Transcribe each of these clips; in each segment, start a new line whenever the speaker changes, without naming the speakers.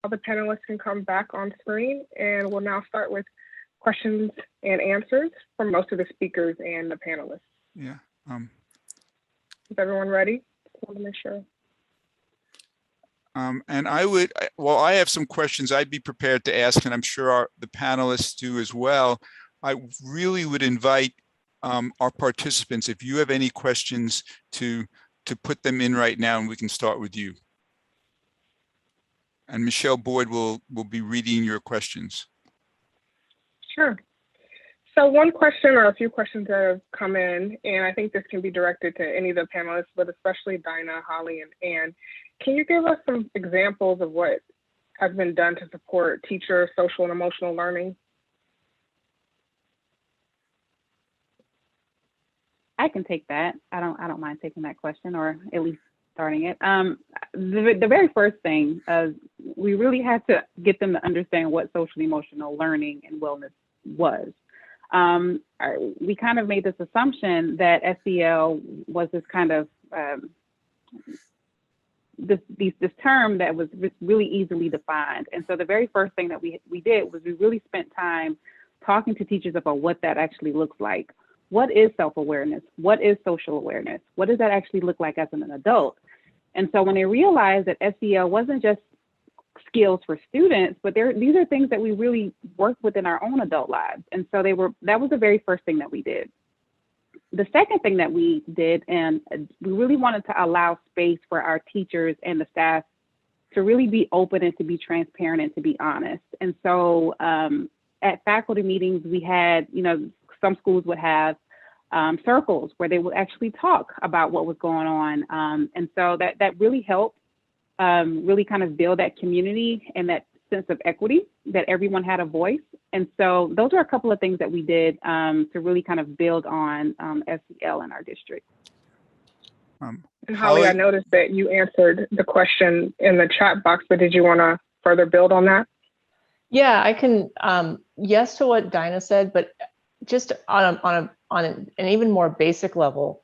All the panelists can come back on screen, and we'll now start with questions and answers from most of the speakers and the panelists.
Yeah.
Is everyone ready? Just want to make sure.
And I have some questions I'd be prepared to ask, and I'm sure the panelists do as well. I really would invite our participants, if you have any questions, to put them in right now, and we can start with you. And Michelle Boyd will be reading your questions.
Sure. So one question or a few questions that have come in, and I think this can be directed to any of the panelists, but especially Dinah, Holly, and Anne. Can you give us some examples of what has been done to support teacher social and emotional learning?
I can take that. I don't mind taking that question, or at least starting it. The very first thing, we really had to get them to understand what social emotional learning and wellness was. We kind of made this assumption that SEL was this kind of this term that was really easily defined. And so the very first thing that we did was we really spent time talking to teachers about what that actually looks like. What is self-awareness? What is social awareness? What does that actually look like as an adult? And so when they realized that SEL wasn't just skills for students, but these are things that we really work with in our own adult lives. And so that was the very first thing that we did. The second thing that we did, and we really wanted to allow space for our teachers and the staff to really be open and to be transparent and to be honest. And so at faculty meetings, we had, some schools would have circles where they would actually talk about what was going on. And so that really helped really kind of build that community and that sense of equity, that everyone had a voice. And so those are a couple of things that we did to really kind of build on SEL in our district.
And Holly, I noticed that you answered the question in the chat box, but did you want to further build on that?
Yeah, I can. Yes to what Dinah said, but just on an even more basic level,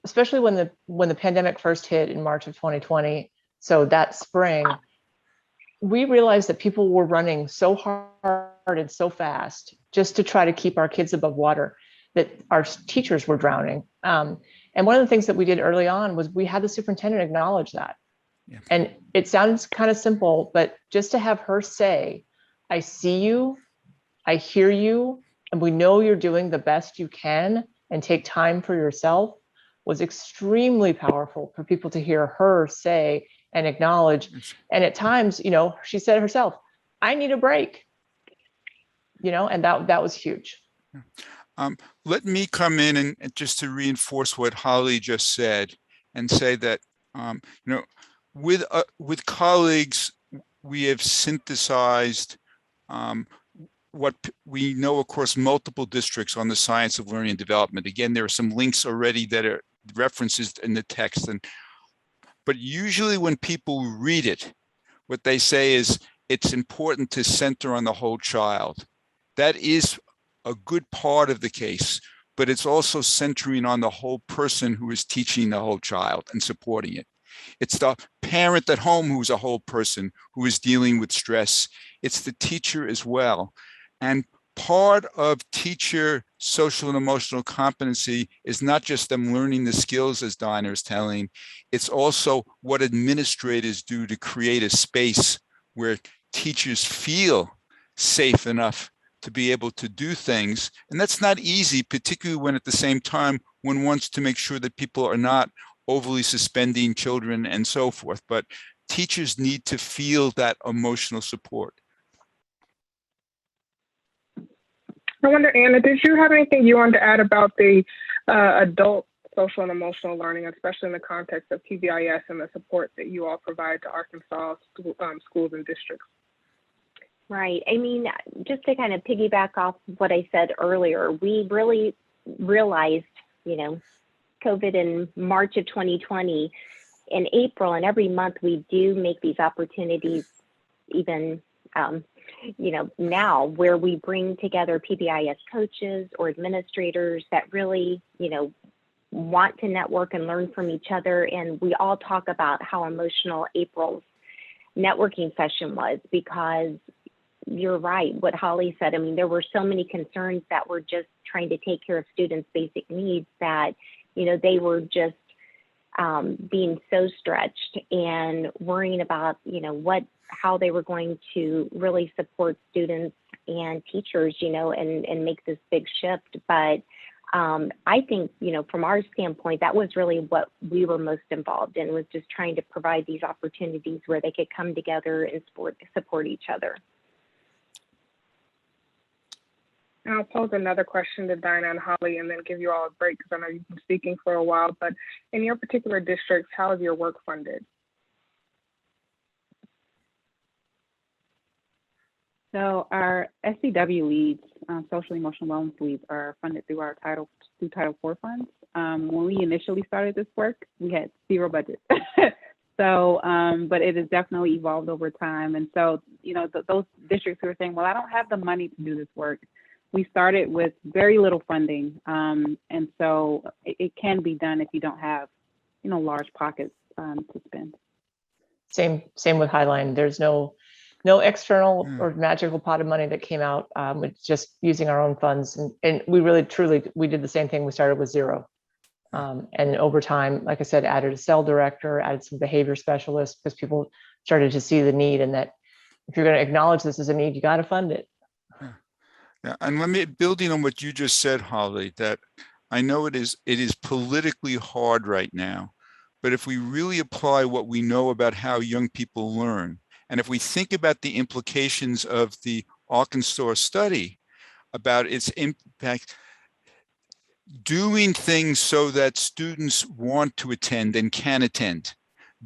especially when the pandemic first hit in March of 2020, so that spring, we realized that people were running so hard and so fast just to try to keep our kids above water that our teachers were drowning. And one of the things that we did early on was we had the superintendent acknowledge that. Yeah. And it sounds kind of simple, but just to have her say, I see you, I hear you, and we know you're doing the best you can, and take time for yourself, was extremely powerful for people to hear her say and acknowledge. And at times, she said herself, I need a break, and that was huge.
Let me come in and just to reinforce what Holly just said and say that, with colleagues, we have synthesized what we know across multiple districts on the science of learning and development. Again, there are some links already that are references in the text, but usually when people read it, what they say is it's important to center on the whole child. That is a good part of the case, but it's also centering on the whole person who is teaching the whole child and supporting it. It's the parent at home who's a whole person who is dealing with stress. It's the teacher as well. And part of teacher social and emotional competency is not just them learning the skills, as Dinah is telling, it's also what administrators do to create a space where teachers feel safe enough to be able to do things. And that's not easy, particularly when at the same time, one wants to make sure that people are not overly suspending children and so forth. But teachers need to feel that emotional support.
I wonder, Anna, did you have anything you wanted to add about the adult social and emotional learning, especially in the context of TVIS and the support that you all provide to Arkansas schools and districts?
Right. I mean, just to kind of piggyback off what I said earlier, we really realized, COVID in March of 2020, in April, and every month we do make these opportunities, even now, where we bring together PBIS coaches or administrators that really, want to network and learn from each other. And we all talk about how emotional April's networking session was, because you're right, what Holly said. I mean, there were so many concerns that were just trying to take care of students' basic needs that, they were just being so stretched and worrying about, how they were going to really support students and teachers, and make this big shift. But I think, from our standpoint, that was really what we were most involved in, was just trying to provide these opportunities where they could come together and support each other.
And I'll pose another question to Dinah and Holly and then give you all a break, because I know you've been speaking for a while. But in your particular districts, how is your work funded?
So our SCW leads, social emotional wellness leads, are funded through our Title IV funds. When we initially started this work, we had zero budget. So, but it has definitely evolved over time. And so, those districts who are saying, well, I don't have the money to do this work, we started with very little funding. And so it can be done if you don't have, large pockets to spend. Same
with Highline. There's no external or magical pot of money that came out. It's just using our own funds. And we really, truly, we did the same thing. We started with zero. And over time, like I said, added a cell director, added some behavior specialists, because people started to see the need, and that if you're going to acknowledge this as a need, you got to fund it.
Yeah, and building on what you just said, Holly, that I know it is politically hard right now, but if we really apply what we know about how young people learn, and if we think about the implications of the Arkansas study about its impact, doing things so that students want to attend and can attend,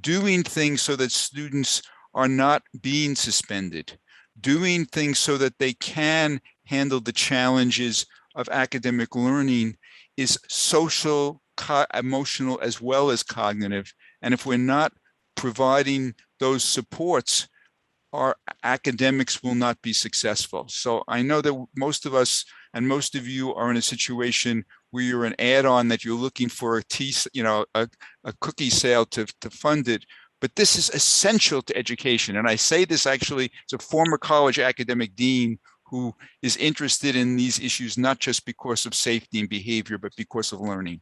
doing things so that students are not being suspended, doing things so that they can handle the challenges of academic learning is social, emotional, as well as cognitive. And if we're not providing those supports, our academics will not be successful. So I know that most of us and most of you are in a situation where you're an add-on, that you're looking for a cookie sale to fund it. But this is essential to education. And I say this actually as a former college academic dean who is interested in these issues, not just because of safety and behavior, but because of learning.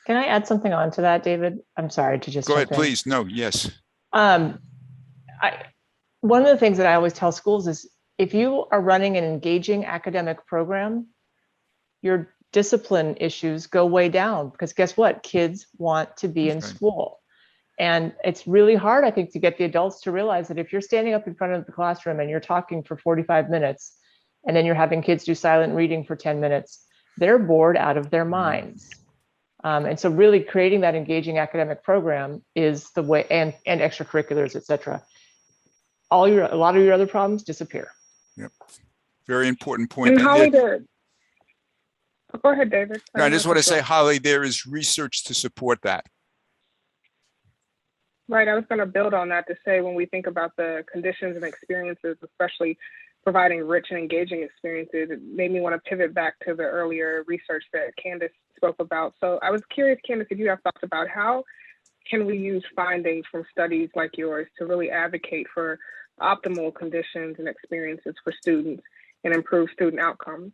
Can I add something on to that, David? I'm sorry to just
go ahead, please. No, yes.
One of the things that I always tell schools is, if you are running an engaging academic program, your discipline issues go way down, because guess what? Kids want to be in school. And it's really hard, I think, to get the adults to realize that if you're standing up in front of the classroom and you're talking for 45 minutes, and then you're having kids do silent reading for 10 minutes, they're bored out of their minds. And so really creating that engaging academic program is the way, and extracurriculars, et cetera. A lot of your other problems disappear.
Yep. Very important point.
And Holly, go ahead, David.
No, I just want to say, Holly, there is research to support that.
Right. I was going to build on that to say, when we think about the conditions and experiences, especially providing rich and engaging experiences, it made me want to pivot back to the earlier research that Candace spoke about. So I was curious, Candace, if you have thoughts about how can we use findings from studies like yours to really advocate for optimal conditions and experiences for students and improve student outcomes?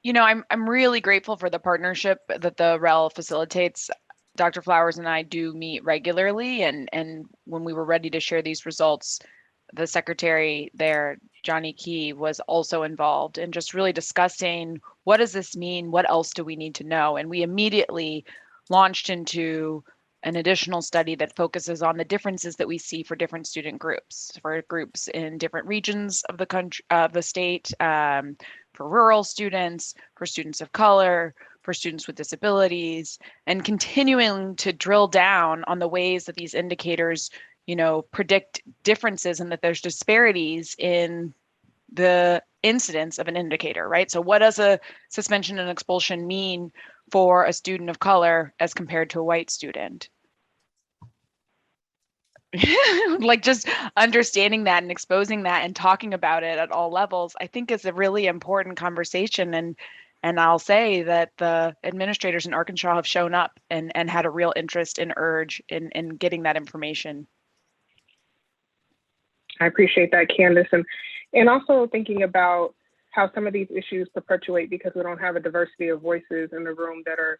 I'm really grateful for the partnership that the REL facilitates. Dr. Flowers and I do meet regularly, and when we were ready to share these results, the secretary there, Johnny Key, was also involved in just really discussing, what does this mean? What else do we need to know? And we immediately launched into an additional study that focuses on the differences that we see for different student groups, for groups in different regions of the country, the state, for rural students, for students of color, for students with disabilities, and continuing to drill down on the ways that these indicators, predict differences, and that there's disparities in the incidence of an indicator, right? So what does a suspension and expulsion mean for a student of color as compared to a white student? Like, just understanding that and exposing that and talking about it at all levels, I think, is a really important conversation. And I'll say that the administrators in Arkansas have shown up and had a real interest and urge in getting that information.
I appreciate that, Candace. And also thinking about how some of these issues perpetuate because we don't have a diversity of voices in the room that are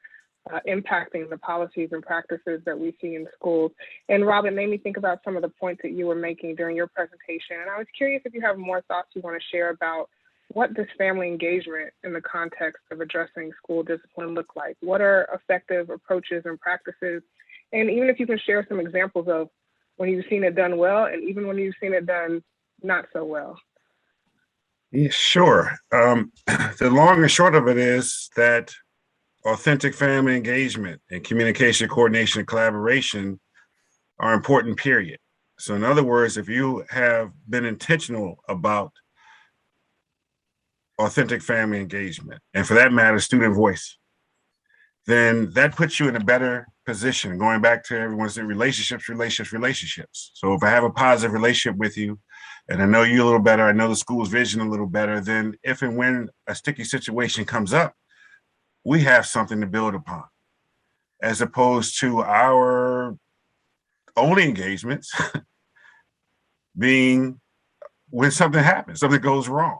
impacting the policies and practices that we see in schools. And Rob, it made me think about some of the points that you were making during your presentation. And I was curious if you have more thoughts you want to share about what does family engagement in the context of addressing school discipline look like? What are effective approaches and practices? And even if you can share some examples of when you've seen it done well and even when you've seen it done not so well.
Yeah, sure. The long and short of it is that authentic family engagement and communication, coordination, and collaboration are important, period. So in other words, if you have been intentional about authentic family engagement, and for that matter, student voice, then that puts you in a better position. Going back to everyone's in relationships. So if I have a positive relationship with you, and I know you a little better, I know the school's vision a little better, then if and when a sticky situation comes up, we have something to build upon, as opposed to our only engagements being when something happens, something goes wrong.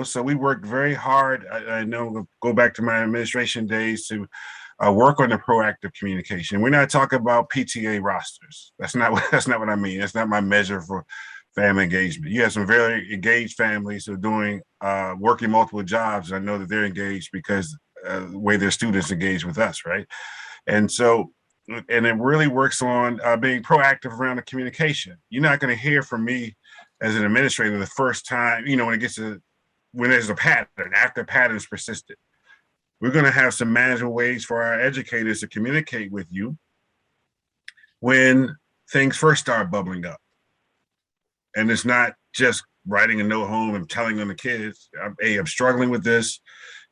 So we worked very hard. I know, go back to my administration days to work on the proactive communication. We're not talking about PTA rosters. That's not what I mean. That's not my measure for family engagement. You have some very engaged families who are doing working multiple jobs. I know that they're engaged because the way their students engage with us, right? And so, and it really works on being proactive around the communication. You're not going to hear from me as an administrator the first time, when there's a pattern, after patterns persisted. We're going to have some manageable ways for our educators to communicate with you when things first start bubbling up. And it's not just writing a note home and telling on the kids, I'm struggling with this.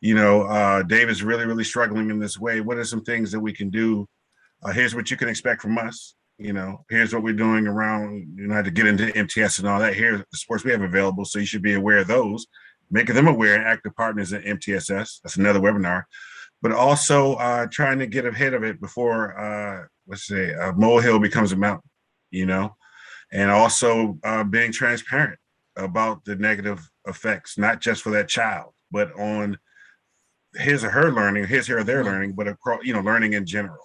David's really, really struggling in this way. What are some things that we can do? Here's what you can expect from us. Here's what we're doing around, how to get into MTS and all that. Here's the sports we have available. So you should be aware of those, making them aware and active partners in MTSS. That's another webinar. But also trying to get ahead of it before, a molehill becomes a mountain, and also being transparent about the negative effects, not just for that child, but on his or her learning, his or their learning, but across, learning in general.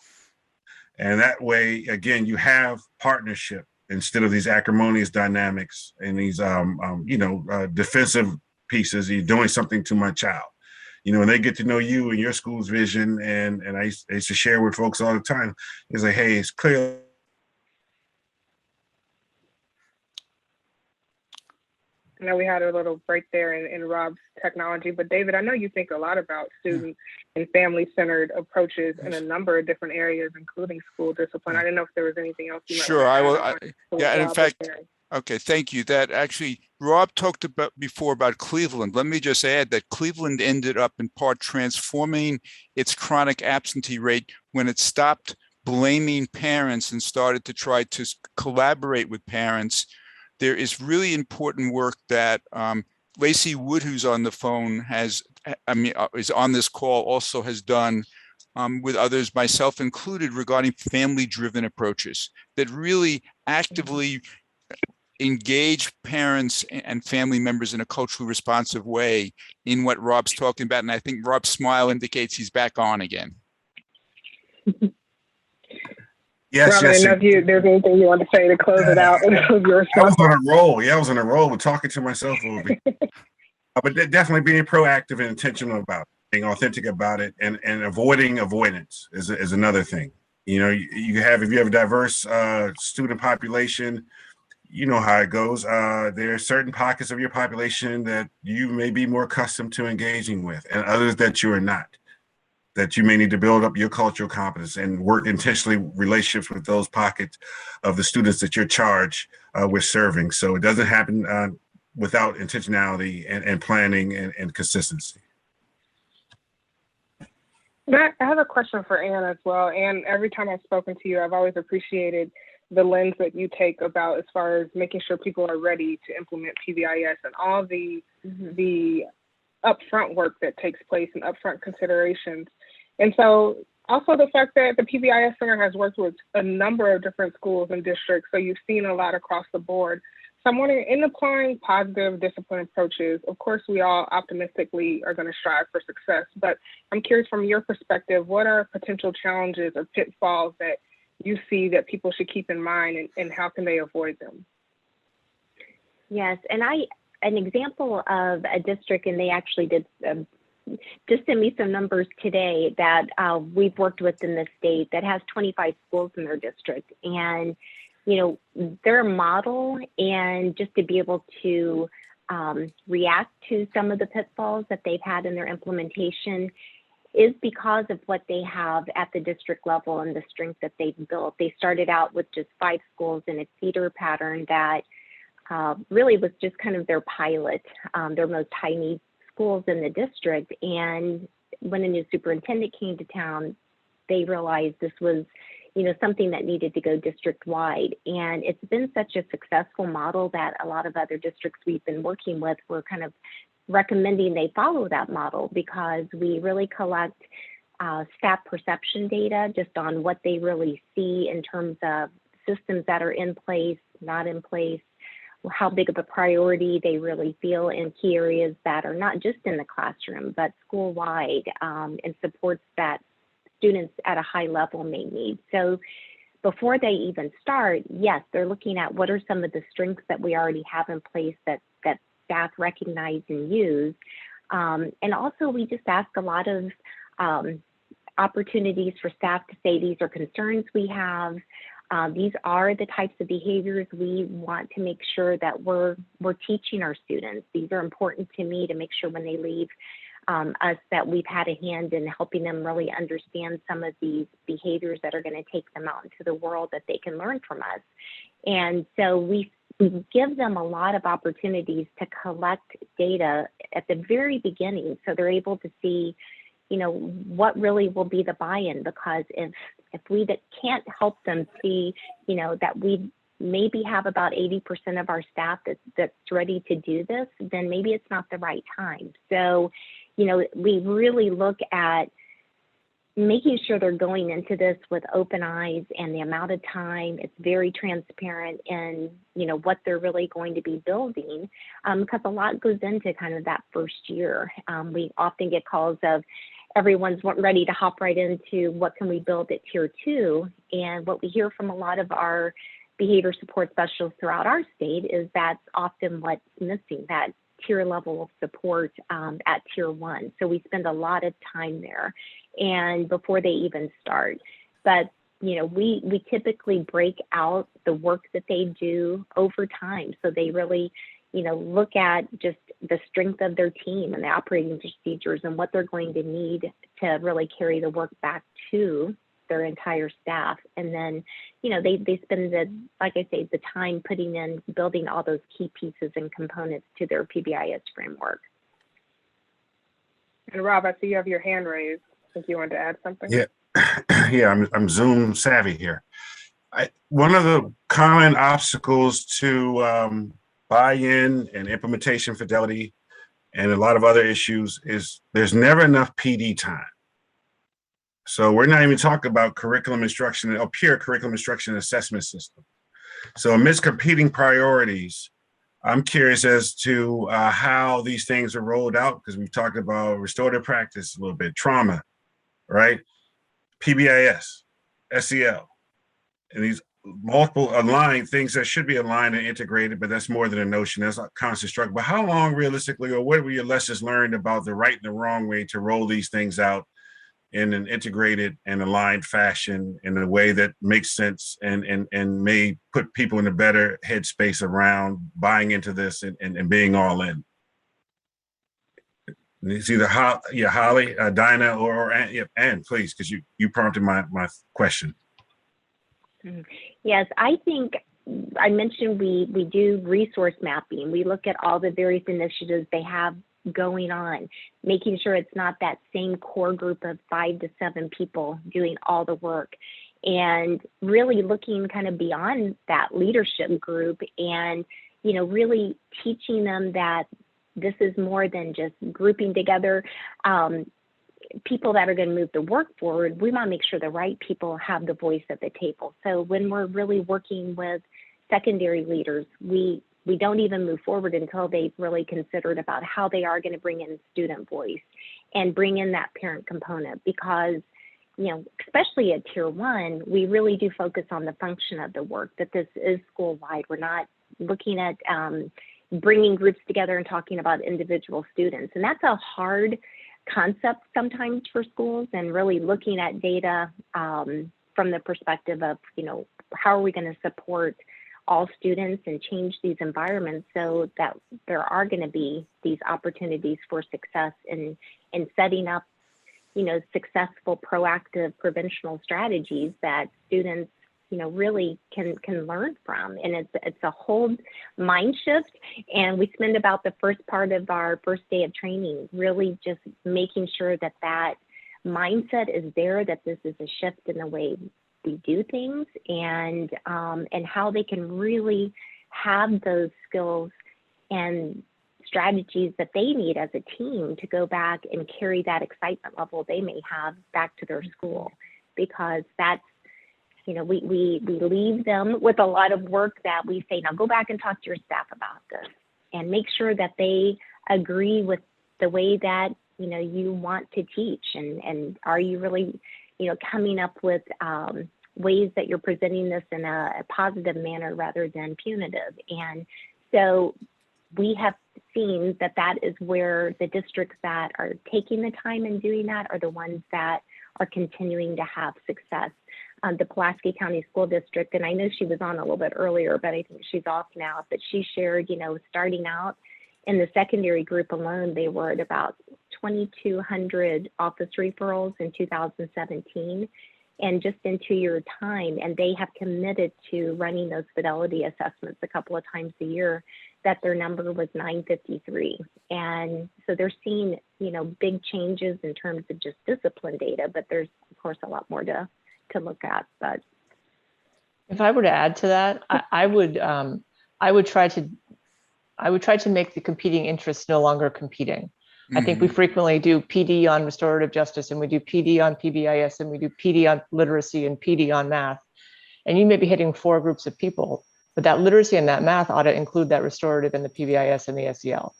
And that way, again, you have partnership instead of these acrimonious dynamics and these, defensive pieces. You're doing something to my child, and they get to know you and your school's vision. And I used to share with folks all the time. It's like, hey, it's clear.
I know we had a little break there in Rob's technology, but David, I know you think a lot about student and family-centered approaches in a number of different areas, including school discipline. I didn't know if there was anything else you might
Sure, I will.
yeah,
and in fact, okay, thank you. That actually, Rob talked about before about Cleveland. Let me just add that Cleveland ended up in part transforming its chronic absentee rate when it stopped blaming parents and started to try to collaborate with parents. There is really important work that Lacey Wood, who's on the phone, is on this call, also has done with others, myself included, regarding family-driven approaches that really actively engage parents and family members in a culturally responsive way in what Rob's talking about. And I think Rob's smile indicates he's back on again.
Yes, Robert, yes. I don't know if there's anything you want to say to close it out.
I was on a roll. Yeah, I was on a roll with talking to myself a little bit. But definitely being proactive and intentional about it, being authentic about it, and avoiding avoidance is another thing. If you have a diverse student population, you know how it goes. There are certain pockets of your population that you may be more accustomed to engaging with, and others that you are not. That you may need to build up your cultural competence and work intentionally relationships with those pockets of the students that you're charged with serving. So it doesn't happen without intentionality and planning and consistency.
I have a question for Anne as well. Anne, every time I've spoken to you, I've always appreciated the lens that you take about as far as making sure people are ready to implement PBIS and all the upfront work that takes place and upfront considerations. And so Also, the fact that the PBIS Center has worked with a number of different schools and districts, so you've seen a lot across the board. So I'm wondering, in applying positive discipline approaches, of course, we all optimistically are going to strive for success, but I'm curious from your perspective, what are potential challenges or pitfalls that you see that people should keep in mind, and how can they avoid them?
Yes, and an example of a district, and they actually did just send me some numbers today that we've worked with in the state that has 25 schools in their district. And, you know, their model, and just to be able to react to some of the pitfalls that they've had in their implementation is because of what they have at the district level and the strength that they've built. They started out with just 5 schools in a feeder pattern that really was just kind of their pilot, their most high need schools in the district. And when a new superintendent came to town, they realized this was, you know, something that needed to go district wide. And it's been such a successful model that a lot of other districts we've been working with were kind of recommending they follow that model, because we really collect staff perception data just on what they really see in terms of systems that are in place, not in place, how big of a priority they really feel in key areas that are not just in the classroom, but school-wide, and supports that students at a high level may need. So before they even start, yes, they're looking at what are some of the strengths that we already have in place that staff recognize and use. And also we just ask a lot of opportunities for staff to say, these are concerns we have. These are the types of behaviors we want to make sure that we're teaching our students. These are important to me to make sure when they leave us that we've had a hand in helping them really understand some of these behaviors that are going to take them out into the world that they can learn from us. And so we give them a lot of opportunities to collect data at the very beginning, so they're able to see, you know, what really will be the buy-in. Because if we can't help them see, you know, that we maybe have about 80% of our staff that's ready to do this, then maybe it's not the right time. So, you know, we really look at making sure they're going into this with open eyes, and the amount of time, it's very transparent in, you know, what they're really going to be building, because a lot goes into kind of that first year. We often get calls of everyone's ready to hop right into what can we build at tier 2. And what we hear from a lot of our behavior support specialists throughout our state is that's often what's missing, that tier level of support at tier 1. So we spend a lot of time there and before they even start. But, you know, we typically break out the work that they do over time. So they really, you know, look at just the strength of their team and the operating procedures and what they're going to need to really carry the work back to their entire staff. And then, you know, they spend like I say, the time putting in, building all those key pieces and components to their PBIS framework.
And Rob, I see you have your hand raised. I think you wanted to add something.
Yeah, yeah, I'm Zoom savvy here. One of the common obstacles to buy-in and implementation fidelity and a lot of other issues is there's never enough PD time. So we're not even talking about curriculum instruction or pure curriculum instruction assessment system. So Miscompeting Priorities, I'm curious as to how these things are rolled out, because we've talked about restorative practice a little bit, trauma, right? PBIS, SEL, and these multiple aligned things that should be aligned and integrated, but that's more than a notion. That's a constant struggle. But how long realistically, or what were your lessons learned about the right and the wrong way to roll these things out in an integrated and aligned fashion in a way that makes sense and may put people in a better headspace around buying into this and being all in? It's either Holly, Dinah, or Anne, please, because you prompted my question.
Yes, I think I mentioned we do resource mapping. We look at all the various initiatives they have going on, making sure it's not that same core group of 5 to 7 people doing all the work, and really looking kind of beyond that leadership group and, you know, really teaching them that this is more than just grouping together people that are going to move the work forward, we want to make sure the right people have the voice at the table. So when we're really working with secondary leaders, we don't even move forward until they've really considered about how they are going to bring in student voice and bring in that parent component, because, you know, especially at Tier 1, we really do focus on the function of the work, that this is school-wide. We're not looking at bringing groups together and talking about individual students. And that's a hard concept sometimes for schools, and really looking at data from the perspective of, you know, how are we going to support all students and change these environments so that there are going to be these opportunities for success in setting up, you know, successful proactive preventional strategies that students, you know, really can learn from. And it's a whole mind shift. And we spend about the first part of our first day of training really just making sure that that mindset is there, that this is a shift in the way we do things, and how they can really have those skills and strategies that they need as a team to go back and carry that excitement level they may have back to their school. Because that's, you know, we leave them with a lot of work that we say, now go back and talk to your staff about this and make sure that they agree with the way that, you know, you want to teach, and are you really, you know, coming up with ways that you're presenting this in a positive manner rather than punitive. And so we have seen that that is where the districts that are taking the time and doing that are the ones that are continuing to have success. The Pulaski County School District, and I know she was on a little bit earlier, but I think she's off now, but she shared, you know, starting out in the secondary group alone, they were at about 2,200 office referrals in 2017, and just in 2-year time, and they have committed to running those fidelity assessments a couple of times a year, that their number was 953. And so they're seeing, you know, big changes in terms of just discipline data, but there's of course a lot more to look at. But
if I were to add to that, I would try to make the competing interests no longer competing. I think we frequently do PD on restorative justice, and we do PD on PBIS, and we do PD on literacy and PD on math. And you may be hitting 4 groups of people, but that literacy and that math ought to include that restorative and the PBIS and the SEL.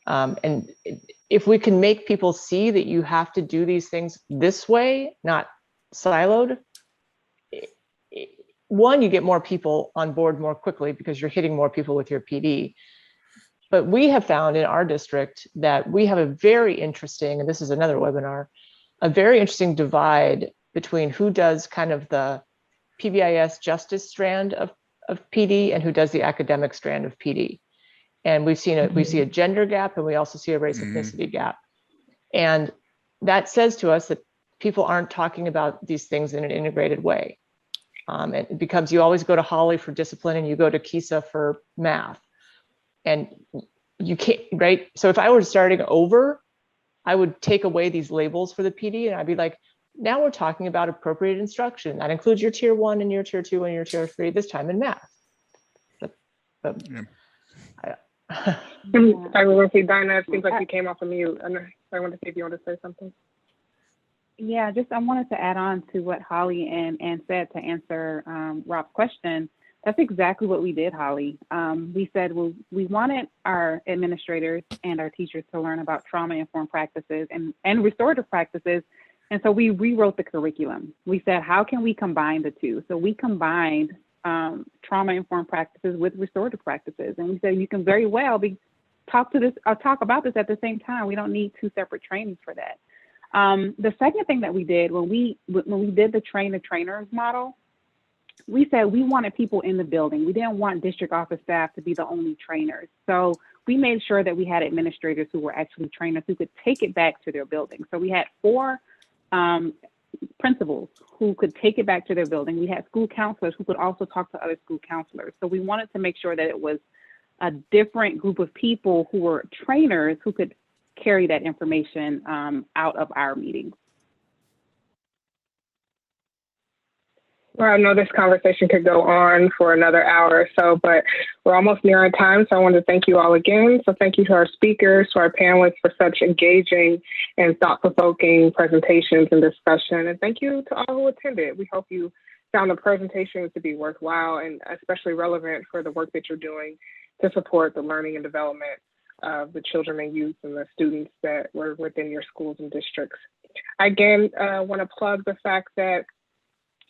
And if we can make people see that you have to do these things this way, not siloed, one, you get more people on board more quickly because you're hitting more people with your PD. But we have found in our district that we have a very interesting, and this is another webinar, a very interesting divide between who does kind of the PBIS justice strand of PD and who does the academic strand of PD. And we see a gender gap, and we also see a race ethnicity gap. And that says to us that people aren't talking about these things in an integrated way. It becomes, you always go to Holly for discipline and you go to Kisa for math. And you can't, right? So if I were starting over, I would take away these labels for the PD, and I'd be like, now we're talking about appropriate instruction. That includes your Tier 1 and your Tier 2 and your Tier 3, this time in math.
I want to say, Dinah, it seems like you came off of mute. I want to see if you want to say something.
Yeah, I wanted to add on to what Holly and Anne said to answer Rob's question. That's exactly what we did, Holly. We said, well, we wanted our administrators and our teachers to learn about trauma-informed practices and restorative practices. And so we rewrote the curriculum. We said, how can we combine the two? So we combined trauma-informed practices with restorative practices. And we said, you can very well talk about this at the same time. We don't need 2 separate trainings for that. The second thing that we did when we did the train-the-trainers model, we said we wanted people in the building. We didn't want district office staff to be the only trainers. So we made sure that we had administrators who were actually trainers who could take it back to their building. So we had 4 principals who could take it back to their building. We had school counselors who could also talk to other school counselors. So we wanted to make sure that it was a different group of people who were trainers who could carry that information out of our meetings.
Well, I know this conversation could go on for another hour or so, but we're almost near our time. So I want to thank you all again. So thank you to our speakers, to our panelists for such engaging and thought-provoking presentations and discussion. And thank you to all who attended. We hope you found the presentations to be worthwhile and especially relevant for the work that you're doing to support the learning and development of the children and youth and the students that were within your schools and districts. I again want to plug the fact that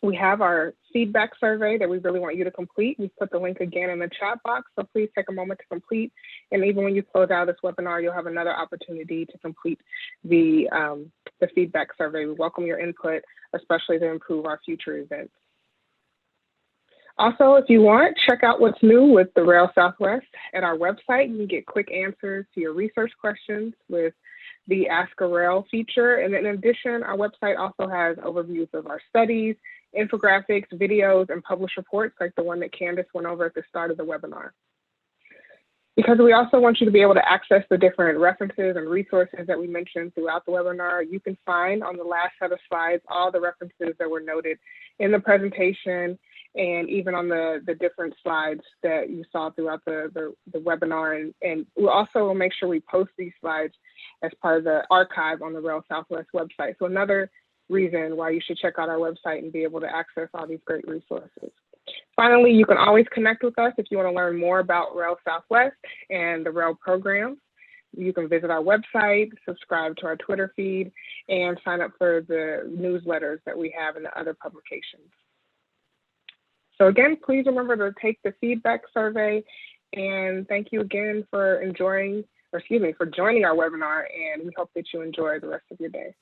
we have our feedback survey that we really want you to complete. We put the link again in the chat box, so please take a moment to complete. And even when you close out this webinar, you'll have another opportunity to complete the feedback survey. We welcome your input, especially to improve our future events. Also, if you want, check out what's new with the REL Southwest at our website. You can get quick answers to your research questions with the Ask a REL feature. And in addition, our website also has overviews of our studies, infographics, videos, and published reports like the one that Candace went over at the start of the webinar. Because we also want you to be able to access the different references and resources that we mentioned throughout the webinar, you can find on the last set of slides all the references that were noted in the presentation and even on the different slides that you saw throughout the webinar. And we'll also make sure we post these slides as part of the archive on the REL Southwest website. So another reason why you should check out our website and be able to access all these great resources. Finally, you can always connect with us if you want to learn more about REL Southwest and the REL program. You can visit our website, subscribe to our Twitter feed, and sign up for the newsletters that we have in the other publications. So again, please remember to take the feedback survey, and thank you again for joining our webinar, and we hope that you enjoy the rest of your day.